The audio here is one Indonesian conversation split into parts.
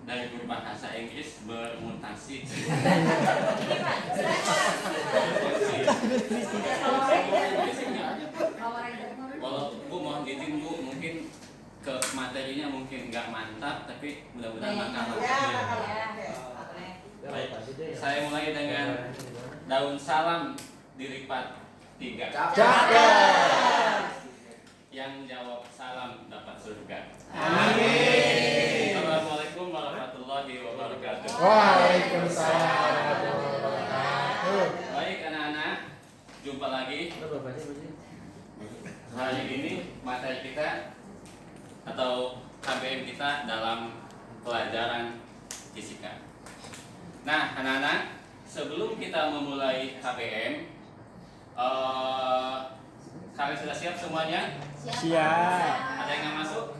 dari berbahasa Inggris bermutasi. Walau Bu mohon izin Bu, mungkin ke materinya mungkin nggak mantap, tapi mudah-mudahan mantap. Baik, saya mulai dengan daun salam dilipat 3. Yang jawab salam dapat surga. Amin. Assalamualaikum warahmatullahi wabarakatuh. Waalaikumsalam warahmatullahi wabarakatuh. Baik anak-anak, jumpa lagi. Hari ini materi kita atau KBM kita dalam pelajaran fisika. Nah anak-anak, sebelum kita memulai KBM, kalian sudah siap semuanya? Siap. Ada yang nggak masuk?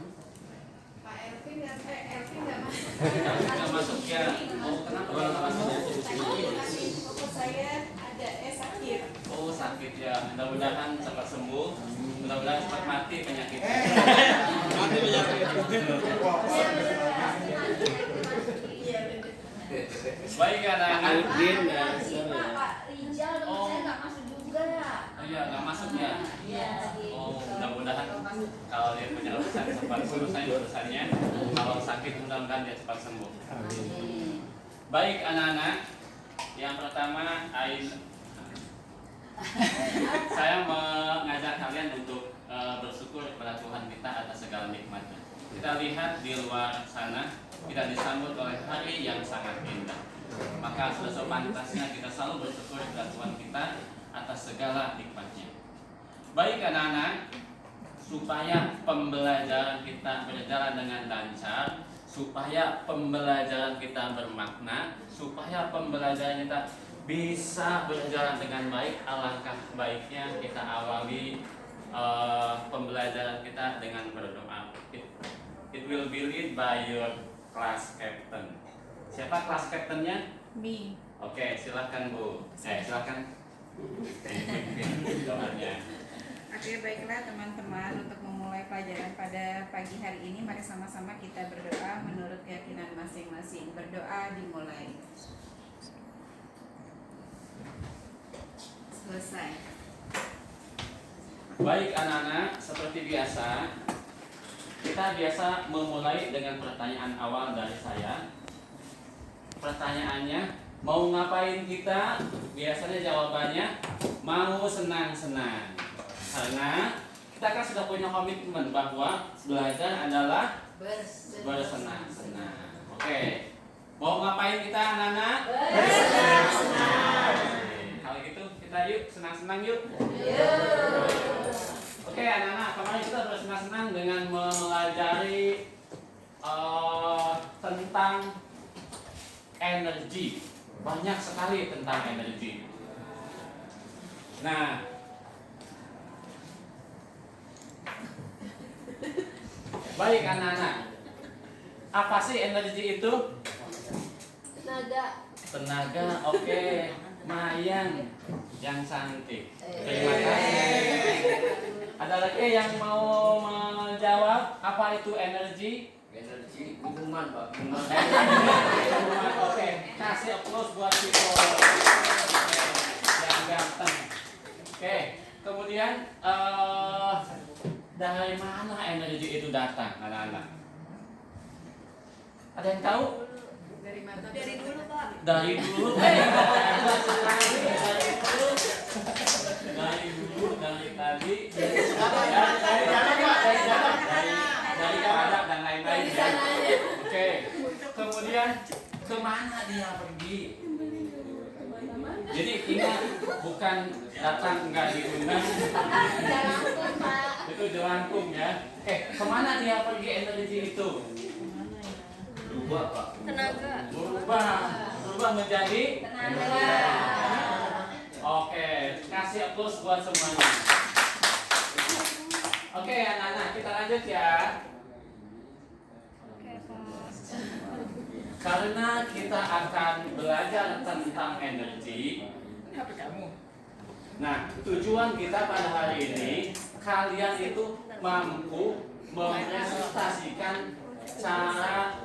Pak Elvin nggak masuk. Nggak masuk ya? Oh kenapa nggak masuk? Pokok saya ada sakit. Oh sakit ya. Mudah-mudahan cepat sembuh. Mudah-mudahan cepat mati penyakitnya. Mati penyakit. Baik anak-anak. Pak Rijal dong, saya nggak masuk juga. Oh iya nggak masuk ya. Iya. Oh mudah-mudahan kalau dia punya urusan cepat selesai urusannya. Kalau sakit mudah-mudahan dia cepat sembuh. Baik anak-anak. Yang pertama saya mengajak kalian untuk bersyukur kepada Tuhan kita atas segala nikmatnya. Kita lihat di luar sana kita disambut oleh hari yang sangat indah. Maka sudah sepantasnya kita selalu bersyukur kepada Tuhan kita atas segala nikmatnya. Baik anak-anak, supaya pembelajaran kita berjalan dengan lancar, supaya pembelajaran kita bermakna, supaya pembelajaran kita bisa berjalan dengan baik, alangkah baiknya kita awali pembelajaran kita dengan berdoa. It will be led by your class captain. Siapa kelas captainnya? Mi. Oke, silakan Bu. Silakan. Doanya. Oke, baiklah teman-teman, untuk memulai pelajaran pada pagi hari ini, mari sama-sama kita berdoa menurut keyakinan masing-masing. Berdoa dimulai. Selesai. Baik anak-anak, seperti biasa kita biasa memulai dengan pertanyaan awal dari saya. Pertanyaannya, mau ngapain kita? Biasanya jawabannya mau senang-senang. Karena kita kan sudah punya komitmen bahwa belajar adalah bersenang-senang. Oke. Mau ngapain kita anak-anak? Bersenang-senang. Kalau gitu kita yuk senang-senang yuk. Oke anak-anak, kemarin kita bersenang-senang dengan mempelajari tentang energi. Banyak sekali tentang energi. Nah, baik anak-anak, apa sih energi itu? Tenaga, oke. Mayan yang cantik. Terima kasih. Ada lagi yang mau menjawab apa itu energi? Energi minuman Pak. Minuman, oke. Kasih applause buat Vito yang ganteng. Oke. Kemudian dari mana energi itu datang, anak-anak? Ada yang tahu? Dari mana? Dari dulu, Pak. Dari dulu, dari tadi, dari keadaan dan lain-lain. Oke. Kemudian kemana dia pergi? Jadi ingat, bukan datang nggak diundang. Jelangkung, Pak. Itu jelangkung ya. Kemana dia pergi energi itu? Berubah Pak. Tenaga. Berubah menjadi Tenaga. Oke, kasih applause buat semuanya. Oke, anak-anak, kita lanjut ya. Oke, Pak. Karena kita akan belajar tentang energi. Nah, tujuan kita pada hari ini, kalian itu mampu mempresentasikan cara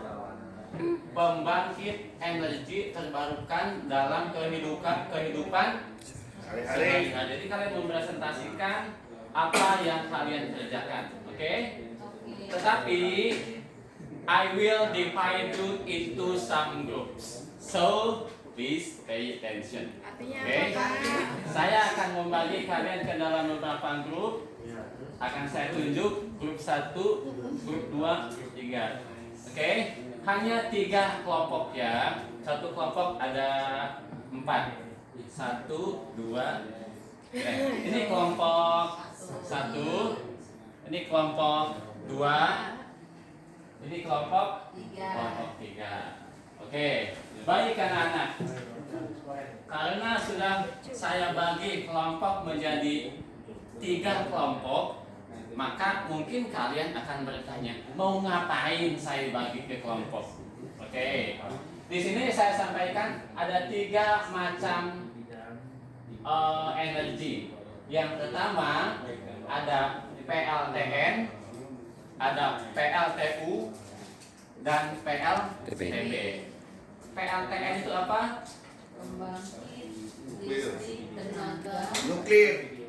pembangkit energi terbarukan dalam kehidupan sehari-hari. Jadi kalian mempresentasikan apa yang kalian kerjakan, oke? Tetapi I will divide you into some groups, so please pay attention. Oke? Saya akan membagi kalian ke dalam beberapa grup. Akan saya tunjuk grup 1, grup 2, grup 3. Oke? Hanya 3 kelompok ya. Satu kelompok ada 4. 1, 2. Ini kelompok 1. Ini kelompok 2. Ini kelompok 3. Oke, baik anak-anak. Karena sudah saya bagi kelompok menjadi 3 kelompok, maka mungkin kalian akan bertanya, mau ngapain saya bagi ke kelompok? Oke, di sini saya sampaikan ada 3 macam energi. Yang pertama ada PLTN, ada PLTU, dan PLTB. PLTN itu apa? Pembangkit listrik tenaga Nuklir.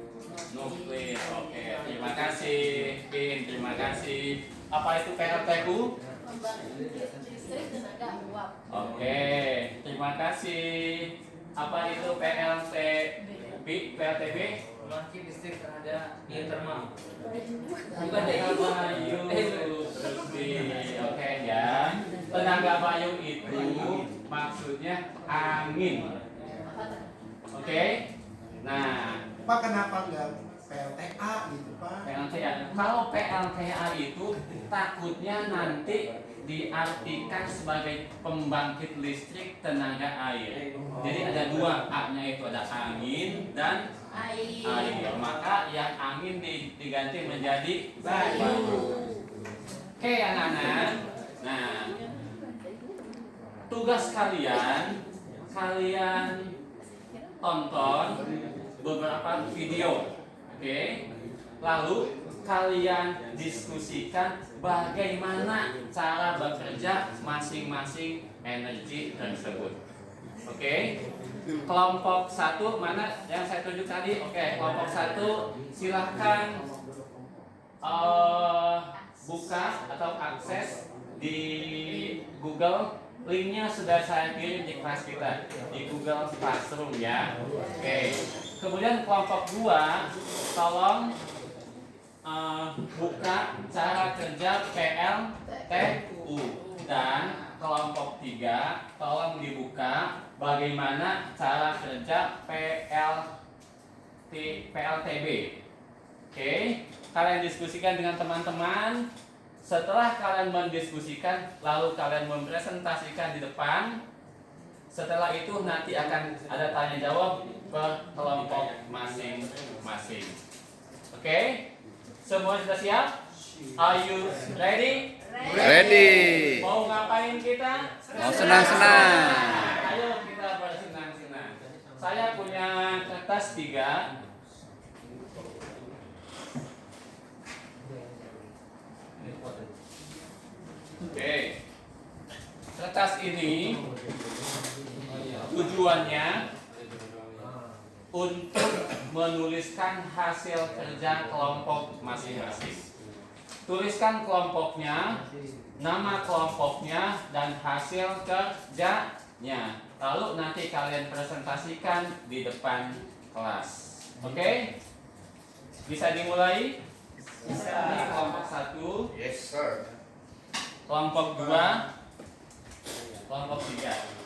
Nuklir. Oke, terima kasih, Pin. Terima kasih. Apa itu PLTU? pembangkit listrik tenaga uap. Oke, terima kasih. Apa itu PLTB? PLTB? Pembangkit listrik tenaga geotermal. Bukan tenaga bayu. Oke ya. Tenaga bayu itu maksudnya angin. Oke. Nah, Pak, kenapa nggak PLTA gitu, Pak? PLTA. Kalau PLTA itu takutnya nanti diartikan sebagai pembangkit listrik tenaga air. Jadi ada 2 A-nya, itu ada angin dan air. Maka yang angin diganti menjadi bayu. Oke anak-anak. Nah, tugas kalian tonton beberapa video. Oke. Lalu kalian diskusikan bagaimana cara bekerja masing-masing energi tersebut. Oke. Kelompok 1 mana yang saya tunjuk tadi? Oke, kelompok 1 silahkan buka atau akses di Google. Linknya sudah saya kirim di kelas kita di Google Classroom ya. Oke. Kemudian kelompok 2 tolong buka cara kerja PLTU, dan kelompok 3 tolong dibuka bagaimana cara kerja PLTB. Oke, kalian diskusikan dengan teman-teman. Setelah kalian mendiskusikan, lalu kalian mempresentasikan di depan. Setelah itu nanti akan ada tanya jawab ke kelompok masing-masing. Oke? Semua sudah siap? Are you ready? Ready. Mau ngapain kita? Mau senang-senang. Ayo kita bersenang-senang. Saya punya kertas 3. Oke. Kertas ini tujuannya untuk menuliskan hasil kerja kelompok masing-masing. Tuliskan kelompoknya, nama kelompoknya, dan hasil kerjanya. Lalu nanti kalian presentasikan di depan kelas. Oke? Bisa dimulai? Bisa. Ini kelompok 1. Yes, sir. Kelompok 2, kelompok 3.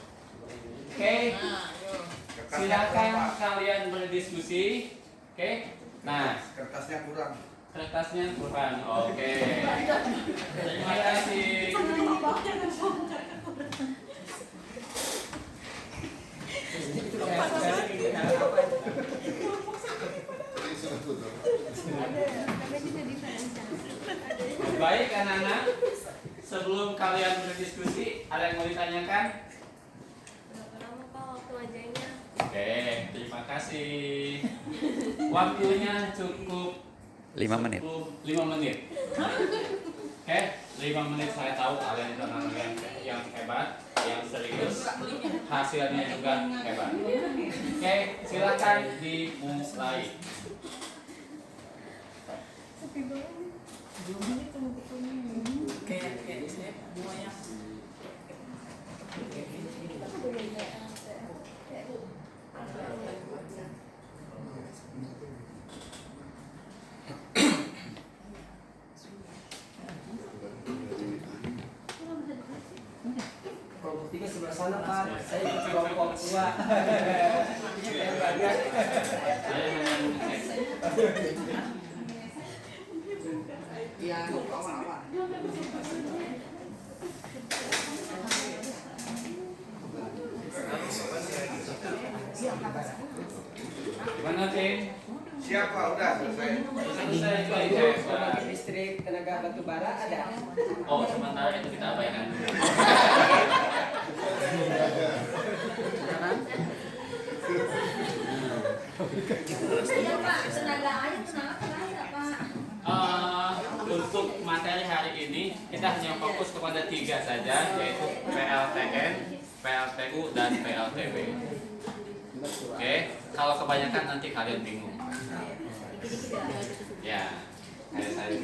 Oke, silakan kalian berdiskusi. Oke, nah Kertasnya kurang. kertasnya kurang. Oke, terima kasih. Baik anak-anak, sebelum kalian berdiskusi, ada yang mau ditanyakan? Berapa lama Pak waktu ngajarnya? Oke, terima kasih. Waktunya cukup 5 menit. 5 menit. Oke, 5 menit. Saya tahu kalian itu anak yang hebat. yang serius, hasilnya juga hebat. Oke, silakan dimulai. Kelompok 3 sebelah sana Pak. Saya ikut kelompok 2. Saya hanya mengecek. Iya, awal-awal. Gimana, Tim? Siapa? Udah selesai. Selesai, baik, Pembangkit listrik tenaga batu bara ada. Oh, sementara itu kita abaikan dulu. Iya Pak, tenaga air, tenaga Pak. Untuk materi hari ini kita hanya fokus kepada 3 saja, yaitu PLTN, PLTU, dan PLTB. Oke, kalau kebanyakan nanti kalian bingung. Ya, kayak saya.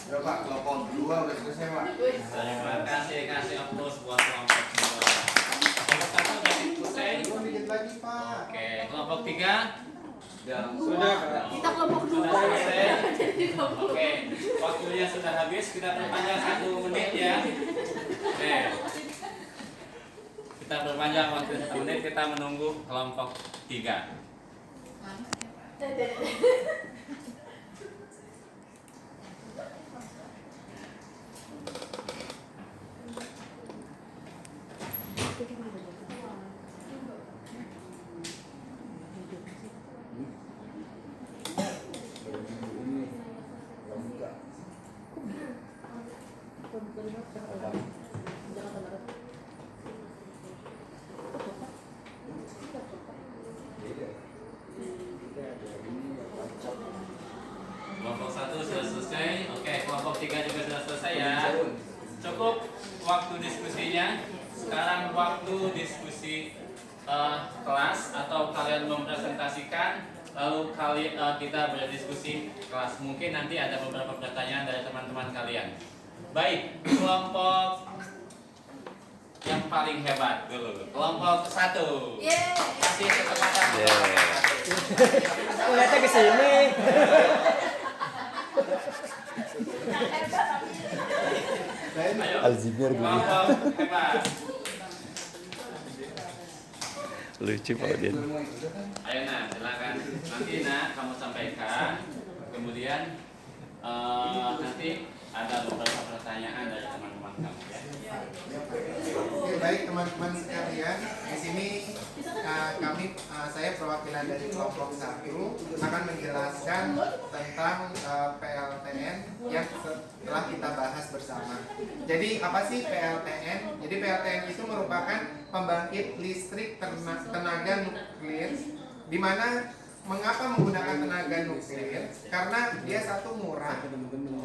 Ya Pak, kelompok 2 udah selesai Pak. Terima kasih, kasih aplaus buat kelompok 2. Kelompok 1 sudah selesai. Belum dikit lagi Pak. Oke, kelompok 3 Sudah. Kita kelompok sudah 2. selesai. Oke, waktunya sudah habis. Kita perpanjang 1 menit ya. Oke. Kita perpanjang waktu 1 menit. Kita menunggu kelompok 3. Kelompok 1 sudah selesai. Oke, kelompok 3 juga sudah selesai ya. Cukup waktu diskusinya. Sekarang waktu diskusi kelas atau kalian mempresentasikan, lalu kita berdiskusi kelas. Mungkin nanti ada beberapa pertanyaan dari teman-teman kalian. Baik, kelompok yang paling hebat dulu. Kelompok 1. Kasih kesempatan. Lihatnya ke sini. Ayo. Alzheimer gue. Kelompok hebat. Lucu Pak Udin. Ayo Nak, silakan. Nanti Nak kamu sampaikan. Kemudian nanti ada beberapa pertanyaan dari teman-teman kamu ya. Oke, baik teman-teman sekalian, di sini saya perwakilan dari kelompok 1 akan menjelaskan tentang PLTN yang telah kita bahas bersama. Jadi apa sih PLTN? Jadi PLTN itu merupakan pembangkit listrik tenaga nuklir, di mana mengapa menggunakan tenaga nuklir? Karena dia satu murah,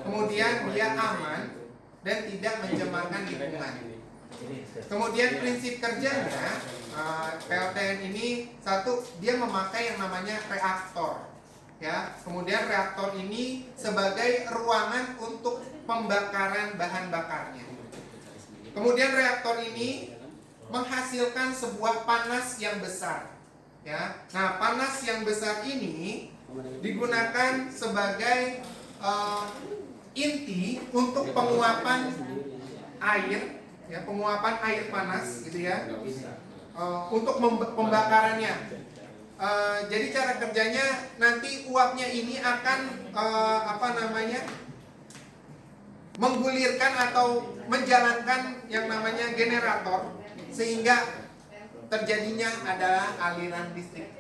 kemudian dia aman dan tidak mencemarkan lingkungan. Kemudian prinsip kerjanya PLTN ini satu, dia memakai yang namanya reaktor. Ya, kemudian reaktor ini sebagai ruangan untuk pembakaran bahan bakarnya. Kemudian reaktor ini menghasilkan sebuah panas yang besar. Ya, nah panas yang besar ini digunakan sebagai inti untuk penguapan air, ya penguapan air panas, gitu ya, untuk pembakarannya. Jadi cara kerjanya nanti uapnya ini akan menggulirkan atau menjalankan yang namanya generator sehingga terjadinya adalah aliran listrik.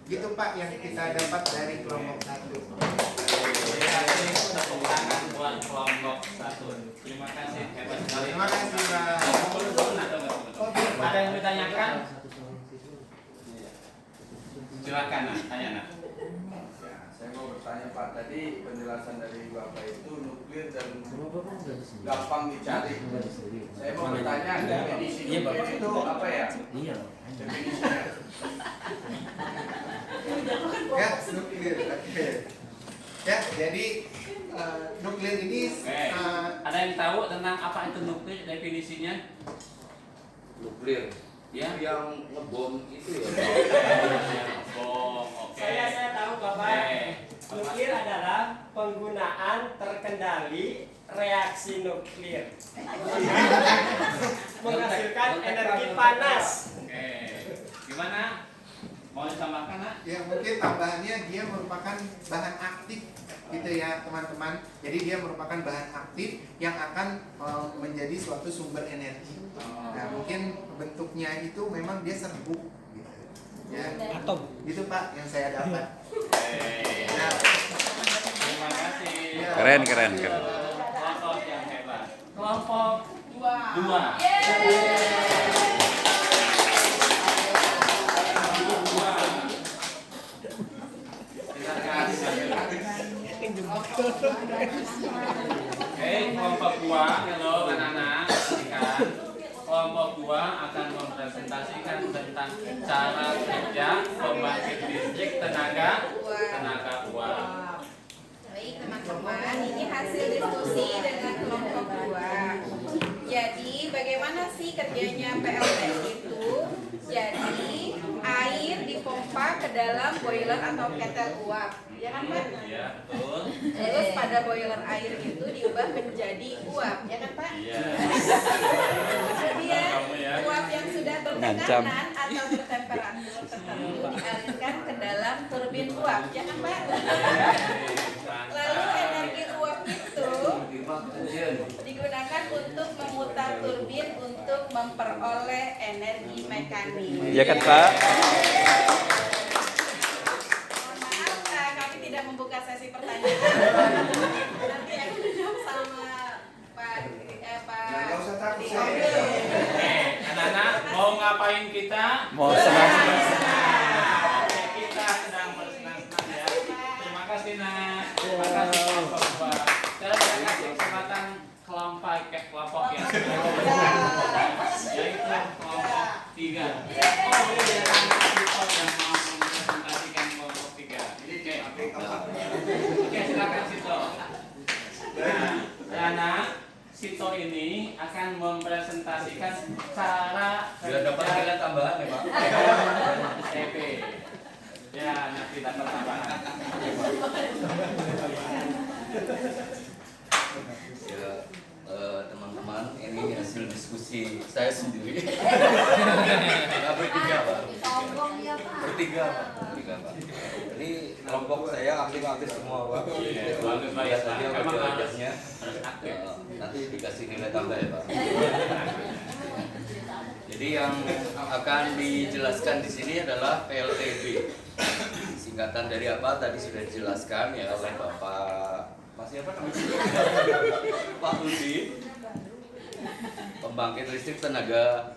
Gitu Pak yang kita dapat dari kelompok 1. Tepuk tangan buat kelompok 1. Terima kasih, hebat sekali. Terima kasih Pak. Ada yang ditanyakan? Silakan nak, tanya nak. Ya, saya mau bertanya Pak, tadi penjelasan dari Bapak itu nuklir dan gampang dicari. Saya mau bertanya, definisi nuklir itu apa ya? Definisinya. Ya, nuklir. Oke. Ya, jadi nuklir ini Ada yang tahu tentang apa itu nuklir, definisinya? Nuklir. Ya. Yang ngebom itu ya. Bom, oke. Saya tahu Bapak. Nuklir adalah penggunaan terkendali reaksi nuklir menghasilkan energi panas. Oke. Gimana? Mau ditambahkan nak? ya mungkin tambahannya dia merupakan bahan aktif gitu ya teman-teman. Jadi dia merupakan bahan aktif yang akan menjadi suatu sumber energi. Nah mungkin bentuknya itu memang dia serbuk gitu. Ya. Atom. Gitu Pak yang saya dapat. Ya. Terima kasih. Ya. Keren. Kelompok yang hebat. Kelompok 2. Oke, kelompok 2, halo anak-anak, perhatikan. Kelompok 2 akan mempresentasikan tentang cara kerja pembangkit listrik tenaga uap. Baik teman-teman, ini hasil diskusi dengan kelompok 2. Jadi bagaimana sih kerjanya PLTN itu? Jadi air dipompa ke dalam boiler atau ketel uap, ya kan Pak? Iya, betul. Terus pada boiler air itu diubah menjadi uap, ya kan Pak? Iya. Kemudian Kamu ya. uap yang sudah bertekanan atau bertemperatur tertentu dialirkan ke dalam turbin uap, ya kan Pak? Lalu energi uap itu digunakan untuk memutar turbin untuk memperoleh energi mekanik. Iya kan Pak? Mohon maaf, kami tidak membuka sesi pertanyaan. Nanti akan dijawab sama Pak. Nggak usah takut, Oke. Oke, anak-anak mau ngapain kita? Mau senang. Oke, kita sedang bersenang-senang ya. Terima kasih nak. Terima kasih kelompok 2. Sekarang kita kasih kesempatan kelompok yang yaitu kelompok 3. Oh iya, kelompok yang mau mempresentasikan kelompok 3. Oke, silakan Sito. Nah, anak Sito ini akan mempresentasikan cara Sudah dapat nilai tambahan ya Pak? TP. Ya, nanti dapat tambahan. Ya, teman-teman, ini hasil diskusi saya sendiri. Nggak bertiga Pak. Sombong ya Pak. Bertiga Pak. Jadi kelompok saya aktif semua Pak. Iya, bagus, baik. Lihat saja Memang harus wajah-wajahnya. aktif. Nanti dikasih nilai tambah ya Pak. Jadi yang akan dijelaskan di sini adalah PLTB. Singkatan dari apa? Tadi sudah dijelaskan ya oleh Bapak. Masih apa namanya? Pak Budi. Pembangkit listrik tenaga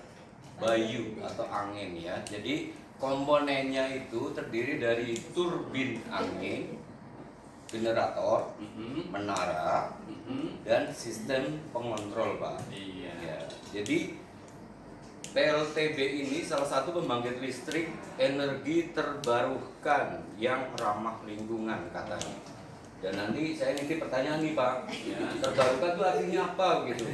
bayu atau angin ya. Jadi komponennya itu terdiri dari turbin angin, generator, menara, dan sistem pengontrol Pak. Iya. Ya, jadi PLTB ini salah satu pembangkit listrik energi terbarukan yang ramah lingkungan katanya. Dan nanti saya nitip pertanyaan nih Pak, terbarukan itu artinya apa gitu?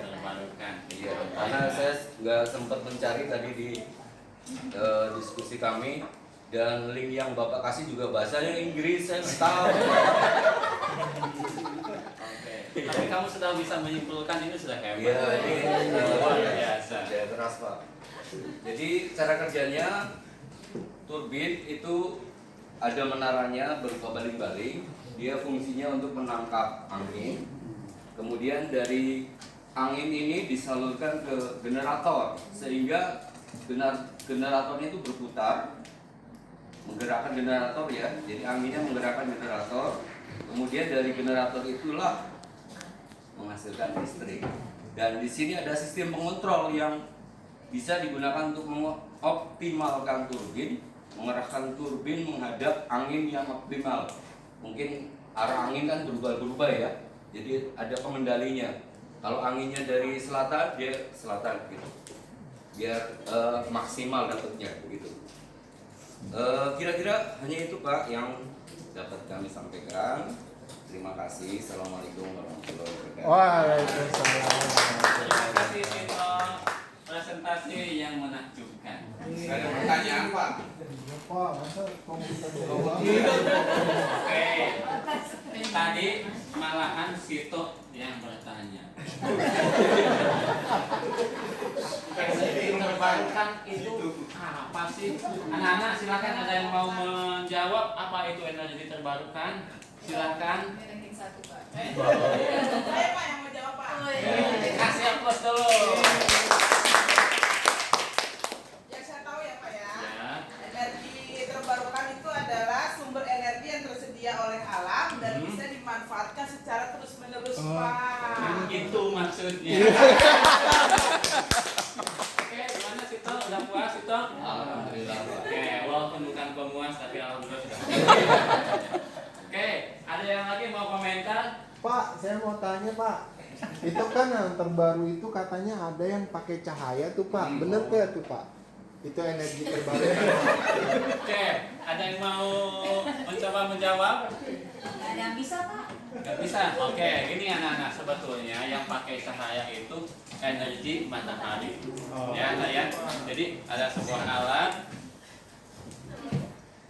Terbarukan. Iya, karena saya nggak sempat mencari tadi di diskusi kami, dan link yang Bapak kasih juga bahasanya Inggris, saya nggak tahu. Tapi kamu sudah bisa menyimpulkan, ini sudah hebat. Iya, ini luar biasa. Ya, keras Pak. Jadi cara kerjanya, turbin itu ada menaranya berupa baling-baling. Dia fungsinya untuk menangkap angin. Kemudian dari angin ini disalurkan ke generator, sehingga generatornya itu berputar, menggerakkan generator ya. Jadi anginnya menggerakkan generator. Kemudian dari generator itulah menghasilkan listrik. Dan di sini ada sistem pengontrol yang bisa digunakan untuk mengoptimalkan turbin, mengerahkan turbin menghadap angin yang optimal. Mungkin arah angin kan berubah-ubah ya. Jadi ada pengendalinya. Kalau anginnya dari selatan, dia selatan gitu. Biar maksimal dapatnya begitu. Kira-kira hanya itu Pak yang dapat kami sampaikan. Terima kasih. Assalamualaikum warahmatullahi wabarakatuh. Waalaikumsalam. Terima kasih Tito, presentasi yang menakjubkan. Ada pertanyaan Pak? Pak, masa komputer Oke, tadi malahan Tito yang bertanya. Energi terbarukan itu apa sih? Anak-anak silakan, ada yang mau menjawab apa itu energi terbarukan? Silakan. Saya Pak yang mau jawab Pak. Kasih aplaus dulu. Yang saya tahu ya Pak ya, Ya. energi terbarukan itu adalah sumber energi yang tersedia oleh alam dan bisa dimanfaatkan secara terus-menerus Pak. Itu maksudnya. Oke, gimana Sito? Udah puas Sito? Alhamdulillah Pak. Oke, walaupun bukan pemuas tapi alhamdulillah sudah. Oke, ada yang lagi mau komentar? Pak, saya mau tanya Pak. Itu kan yang terbaru itu katanya ada yang pakai cahaya tuh Pak. Bener gak tuh Pak? Itu energi terbarukan. Oke, ada yang mau mencoba menjawab? Ada yang bisa Pak? Gak bisa. Oke, ini anak-anak sebetulnya yang pakai cahaya itu energi matahari. Ya, nah ya. Jadi ada sebuah alat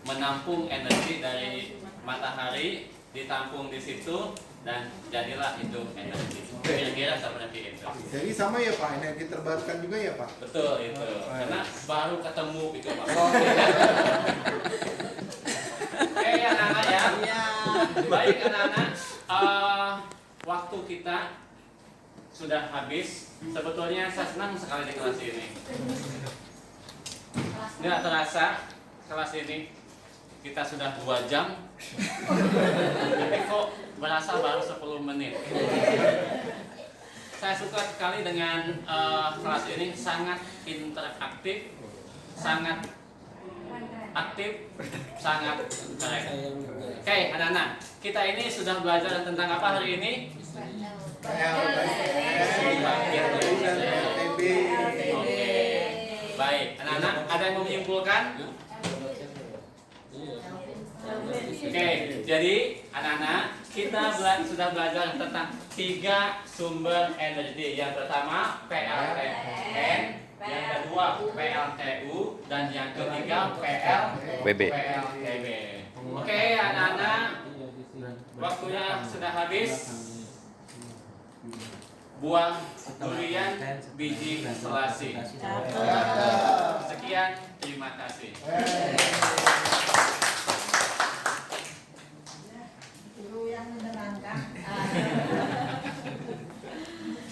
menampung energi dari matahari, ditampung di situ dan jadilah itu energi. Kira-kira seperti itu. Jadi sama ya Pak, energi terbarukan juga ya Pak? Betul itu. Karena baru ketemu itu Pak. Oke anak-anak ya. Baik anak-anak, waktu kita sudah habis. Sebetulnya saya senang sekali di kelas ini. Nggak terasa kelas ini kita sudah 2 jam. Tapi kok berasa baru 10 menit. Saya suka sekali dengan kelas ini, sangat interaktif, sangat aktif, sangat keren. Oke, anak-anak, kita ini sudah belajar tentang apa hari ini? PLTB. Oke, baik. Anak-anak, ada yang mau menyimpulkan? Oke, jadi anak-anak, kita sudah belajar tentang 3 sumber energi. Yang pertama PLTN, yang kedua PLTU, dan yang ketiga PB. PLTB. Oke, anak-anak, waktunya sudah habis. Buang durian biji selasi. Sekian, terima kasih.